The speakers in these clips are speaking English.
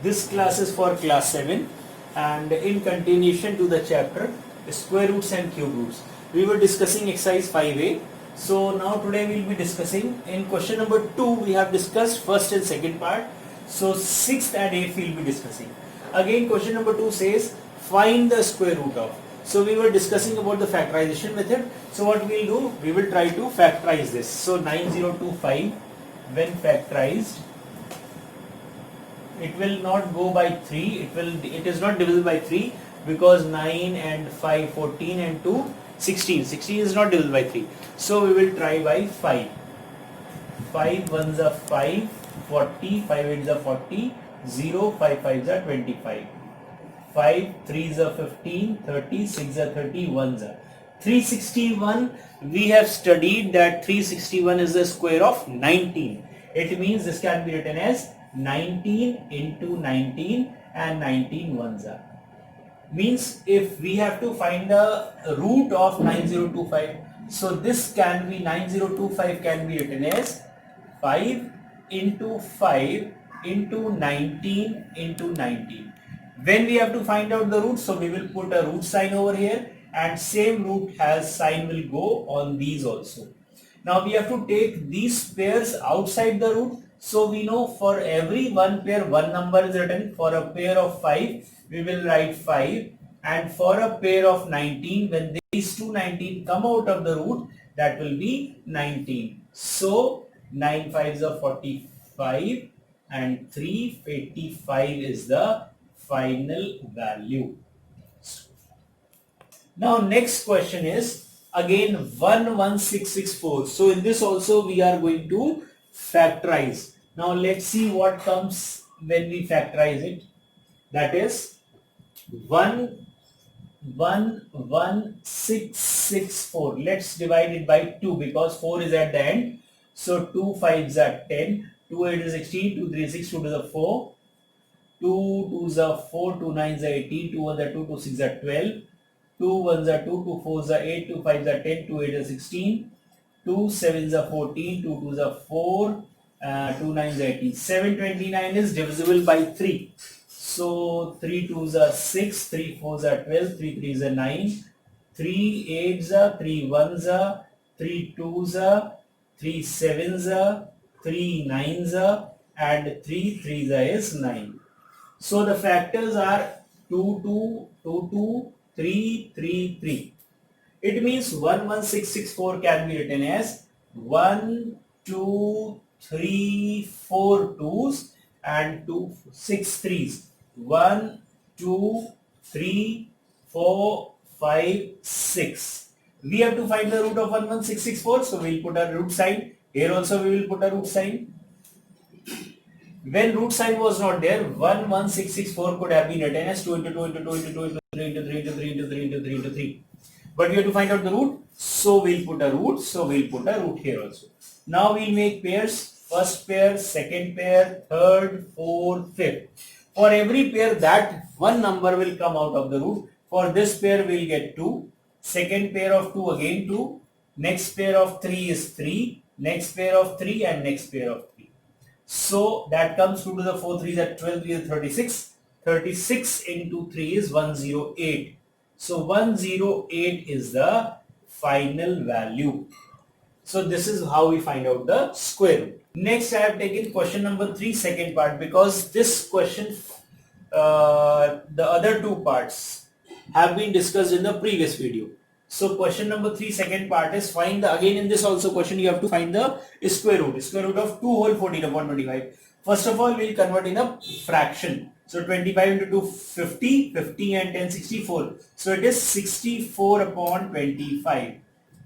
This class is for class 7 and in continuation to the chapter square roots and cube roots. We were discussing exercise 5a. So now today we will be discussing in question number 2 we have discussed first and second part. So 6th and 8th we will be discussing. Again question number 2 says find the square root of. So we were discussing about the factorization method. So what we will do, we will try to factorize this. So 9025 when factorized, it will not go by 3, it is not divisible by 3 because 9 and 5 14 and 2 16 is not divisible by 3. So we will try by 5. 5 ones are 5 40, 5 eights are 40, 0 5 fives are 25, 5 threes are 15, 30, 6 are 30, 1s are 361. We have studied that 361 is the square of 19. It means this can be written as 19 into 19 and 19 ones are. Means if we have to find the root of 9025, so this can be 9025 can be written as 5 into 5 into 19 into 19. When we have to find out the root, so we will put a root sign over here and same root has sign will go on these also. Now we have to take these pairs outside the root. So we know for every one pair one number is written. For a pair of 5 we will write 5, and for a pair of 19 when these two 19 come out of the root, that will be 19. So 9 5s are 45 and 385 is the final value. Now next question is again 11664. So in this also we are going to factorize. Now let's see what comes when we factorize it. That is 11664. Let's divide it by 2 because 4 is at the end. So 2 5s are 10, 2 8 is 16, 2 3 6, 2 2 is 4, 2 2s are 4, 2 9s are 18, 2 1s are 2, 2 6s are 12, 2 1s are 2, 2 4s are 8, 2 5s are 10, 2 8 are 16, 2 7s are 14, 2 2s are 4, 2 9s are 18. 729 is divisible by 3. So 3 2s are 6, 3 4s are 12, 3 3s are 9, 3 8s are, 3 1s are, 3 2s are, 3 7s are, 3 9s are, and 3 3s are is 9. So the factors are 2 2, 2 2, 3 3 3. It means 11664 can be written as 1 2 3 4 2s and 2 6 3s. 1 2 3 4 5 6. We have to find the root of 11664, so we will put a root sign. Here also we will put a root sign. When root sign was not there, 11664 could have been written as 2 into 2 into 2 into 2 into 3 into 3 into 3 into 3 into 3 into 3. But we have to find out the root, so we'll put a root. So we'll put a root here also. Now we'll make pairs. First pair, second pair, third, fourth, fifth. For every pair that one number will come out of the root. For this pair we'll get 2. Second pair of 2 again 2. Next pair of 3 is 3. Next pair of 3 and next pair of 3. So that comes 2 to the 4 3s at 12 3 is 36. 36 into 3 is 108. So 108 is the final value. So this is how we find out the square root. Next I have taken question number 3 second part because this question the other two parts have been discussed in the previous video. So question number 3 second part is find the, again in this also question you have to find the square root. Square root of 2 whole 14 upon 25. First of all we will convert in a fraction. So 25 into 2 50, 50 and 10 64. So it is 64 upon 25.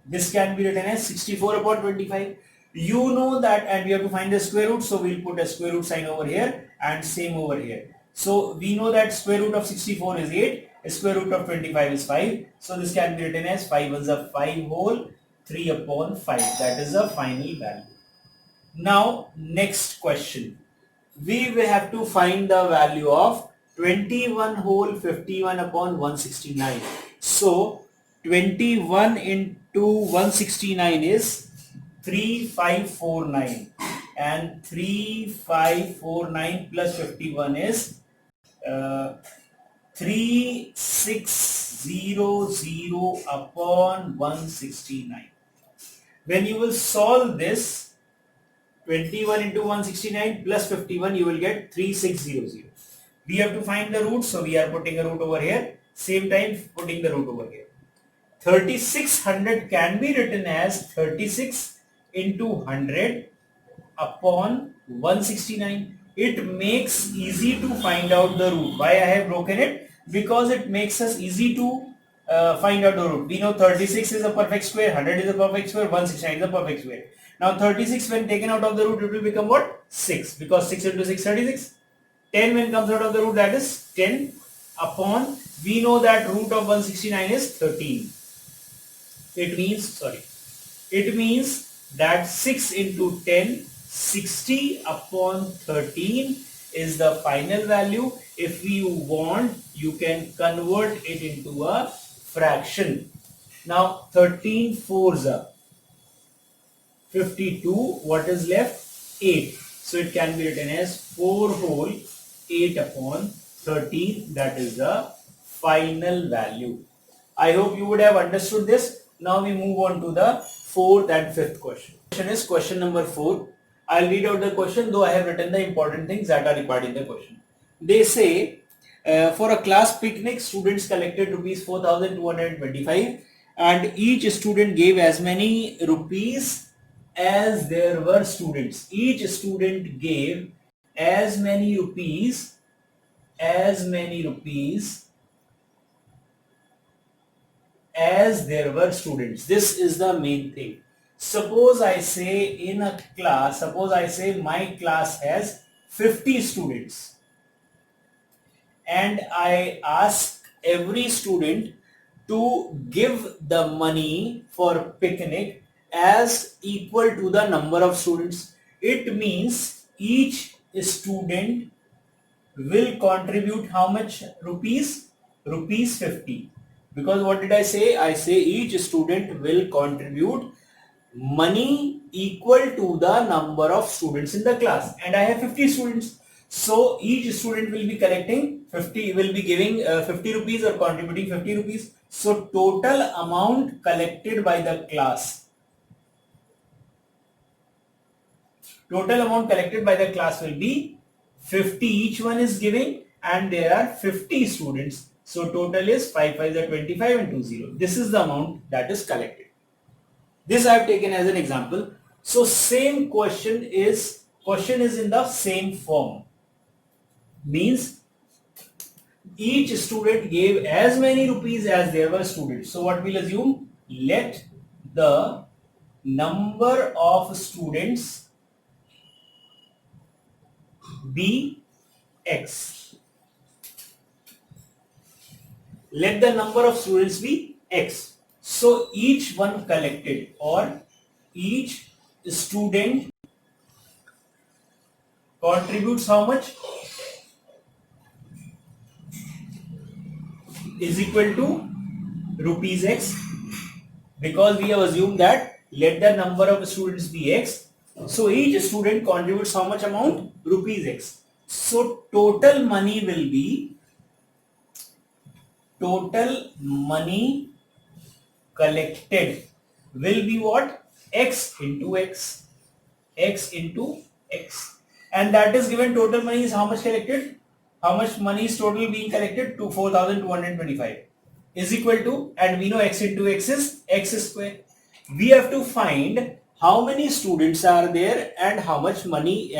This can be written as 64 upon 25. You know that, and we have to find the square root, so we'll put a square root sign over here and same over here. So we know that square root of 64 is 8, square root of 25 is 5. So this can be written as 5 is a 5 whole 3 upon 5. That is the final value. Now next question. We will have to find the value of 21 whole 51 upon 169. So 21 into 169 is 3549 and 3549 plus 51 is 3600 upon 169. When you will solve this, 21 into 169 plus 51, you will get 3600. We have to find the root, so we are putting a root over here. Same time putting the root over here. 3600 can be written as 36 into 100 upon 169. It makes easy to find out the root. Why I have broken it? Because it makes us easy to find out the root. We know 36 is a perfect square, 100 is a perfect square, 169 is a perfect square. Now 36 when taken out of the root, it will become what? 6, because 6 into 6 36. 10 when comes out of the root, that is 10 upon, we know that root of 169 is 13. It means that 6 into 10, 60 upon 13 is the final value. If you want, you can convert it into a fraction. Now 13 fours are 52. What is left? 8. So it can be written as 4 whole 8 upon 13. That is the final value. I hope you would have understood this. Now we move on to the fourth and fifth question. Question is question number 4. I'll read out the question, though I have written the important things that are required in the question. They say, for a class picnic, students collected rupees 4,225 and each student gave as many rupees as there were students. Each student gave as many rupees as there were students. This is the main thing. Suppose I say in a class, suppose I say my class has 50 students and I ask every student to give the money for picnic as equal to the number of students. It means each student will contribute how much rupees? Rupees 50. Because what did I say? I say each student will contribute money equal to the number of students in the class, and I have 50 students. So each student will be collecting 50, will be giving 50 rupees or contributing 50 rupees. So total amount collected by the class, will be 50. Each one is giving and there are 50 students. So total is 5 5 is 25 and 2 0. This is the amount that is collected. This I have taken as an example. So same question is in the same form. Means each student gave as many rupees as there were students. So what we'll assume? Let the number of students be X. Let the number of students be X. So each one collected, or each student contributes how much? Is equal to rupees X, because we have assumed that let the number of students be X. So each student contributes how much amount? Rupees X. So total money collected will be what? X into X. And that is given. Total money is how much collected? How much money is total being collected? To 4,225 is equal to, and we know X into X is X square. We have to find how many students are there and how much money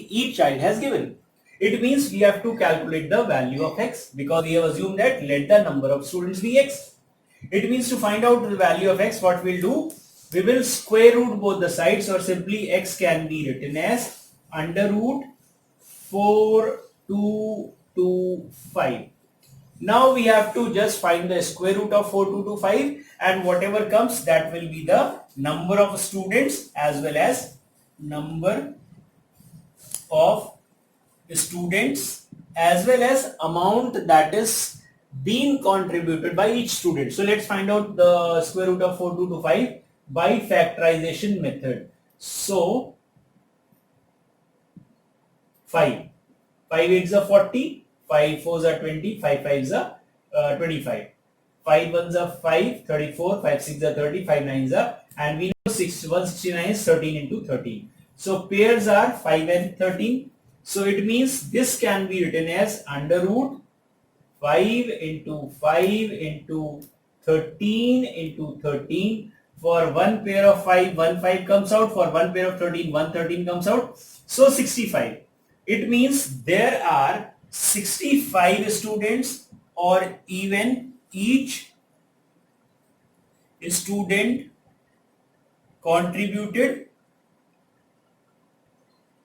each child has given. It means we have to calculate the value of X, because we have assumed that let the number of students be X. It means to find out the value of X, what we'll do? We will square root both the sides, or simply X can be written as under root 4225. Now we have to just find the square root of 4225, and whatever comes, that will be the number of students as well as number of students as well as amount that is being contributed by each student. So let's find out the square root of 4225 by factorization method. So 5 8s are 40, 5 fours are 20, 5 fives are 25. 5 ones are 5, 34, 5 six are 30, 5 nines are, and we know 169 is 13 into 13. So pairs are 5 and 13. So it means this can be written as under root 5 into 5 into 13 into 13. For one pair of 5, 1 5 comes out. For one pair of 13, 1 13 comes out. So 65. It means there are 65 students, or even each student contributed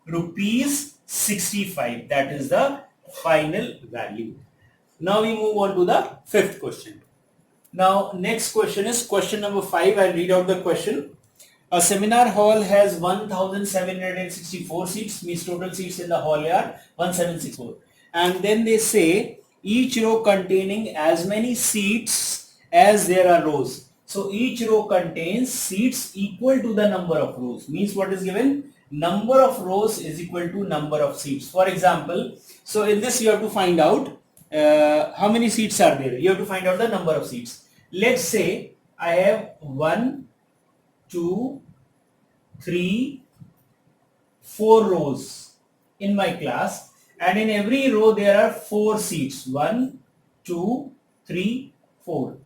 rupees 65. That is the final value. Now we move on to the fifth question. Now next question is question number 5. I'll read out the question. A seminar hall has 1764 seats, means total seats in the hall are 1764. And then they say each row containing as many seats as there are rows. So each row contains seats equal to the number of rows. Means what is given? Number of rows is equal to number of seats. For example, so in this you have to find out how many seats are there. You have to find out the number of seats. Let's say I have 1, 2, 3, 4 rows in my class, and in every row there are 4 seats. 1, 2, 3, 4.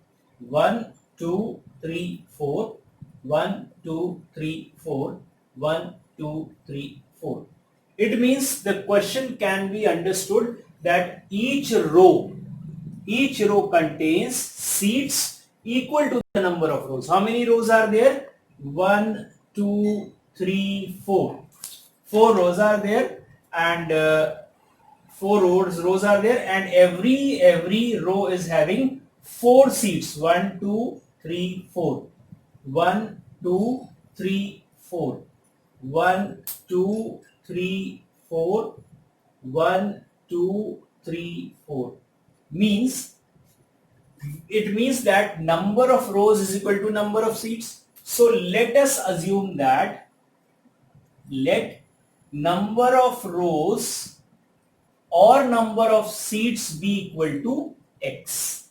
1, 2, 3, 4. 1, 2, 3, 4. 1, 2, 3, 4. It means the question can be understood that each row contains seats equal to the number of rows. How many rows are there? 1, 2, 3, 4. 4 rows are there, and 4 rows are there, and every row is having 4 seats. 1, 2, 3, 4. 1, 2, 3, 4. 1, 2, 3, 4. 1, 2, 3, 4. It means that number of rows is equal to number of seats. So let us assume that let number of rows or number of seats be equal to x.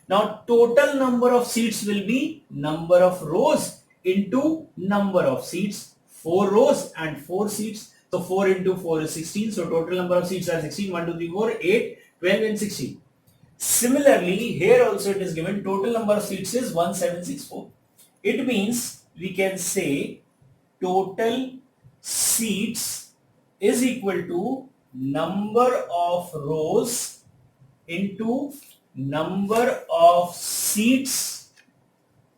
Now total number of seats will be number of rows into number of seats. 4 rows and 4 seats. So 4 into 4 is 16. So total number of seats are 16. 1, 2, 3, 4, 8, 12 and 16. Similarly, here also it is given total number of seats is 1764. It means we can say total seats is equal to number of rows into number of seats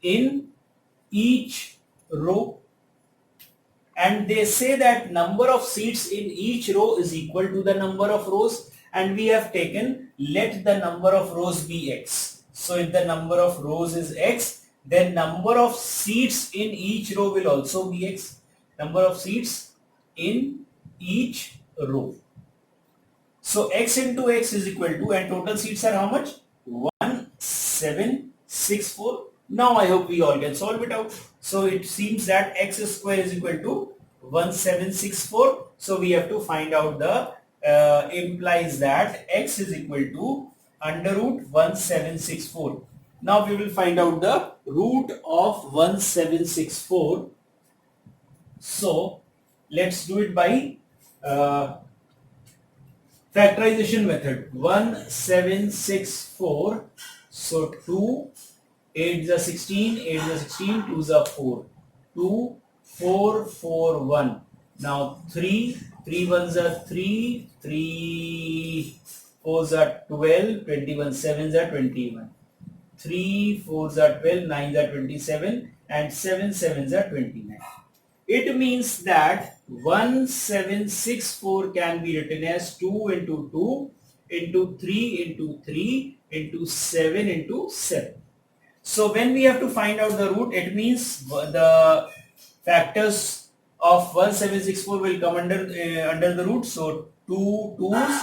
in each row. And they say that number of seats in each row is equal to the number of rows, and we have taken let the number of rows be x. So if the number of rows is x, then number of seats in each row will also be x. Number of seats in each row. So x into x is equal to, and total seats are how much? 1764. Now I hope we all can solve it out. So it seems that x square is equal to 1764. So we have to find out the implies that x is equal to under root 1764. Now we will find out the root of 1764. So let's do it by factorization method. 1764. So 2, 8 is a 16, 8 is a 16, 2 is a 4. 2, 4, 4, 1. Now 3, 3 ones are 3, 3 fours are 12, 21 sevens are 21. 3 fours are 12, 9s are 27, and 7 sevens are 29. It means that 1764 can be written as 2 into 2 into 3 into 3 into 7 into 7. So when we have to find out the root, it means the factors of 1764 will come under the root. So 2 2s,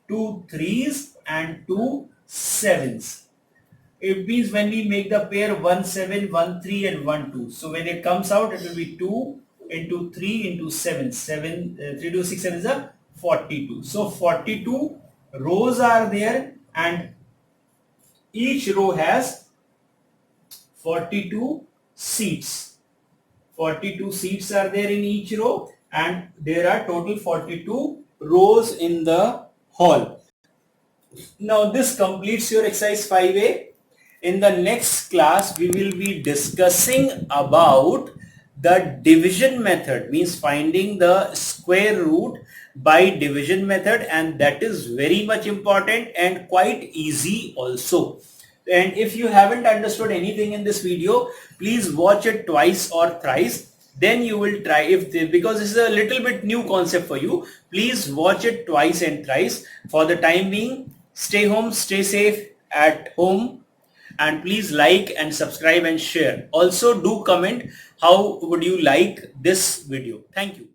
2 3s and 2 7s. It means when we make the pair 1 7, 1 3 and 1 2. So when it comes out, it will be 2 into 3 into 7. 3 to 6 7 is a 42. So 42 rows are there and each row has 42 seats. 42 seats are there in each row and there are total 42 rows in the hall. Now this completes your exercise 5A. In the next class, we will be discussing about the division method, means finding the square root by division method, and that is very much important and quite easy also. And if you haven't understood anything in this video, please watch it twice or thrice. Then you will try, because this is a little bit new concept for you, please watch it twice and thrice. For the time being, stay home, stay safe at home, and please like and subscribe and share. Also do comment how would you like this video. Thank you.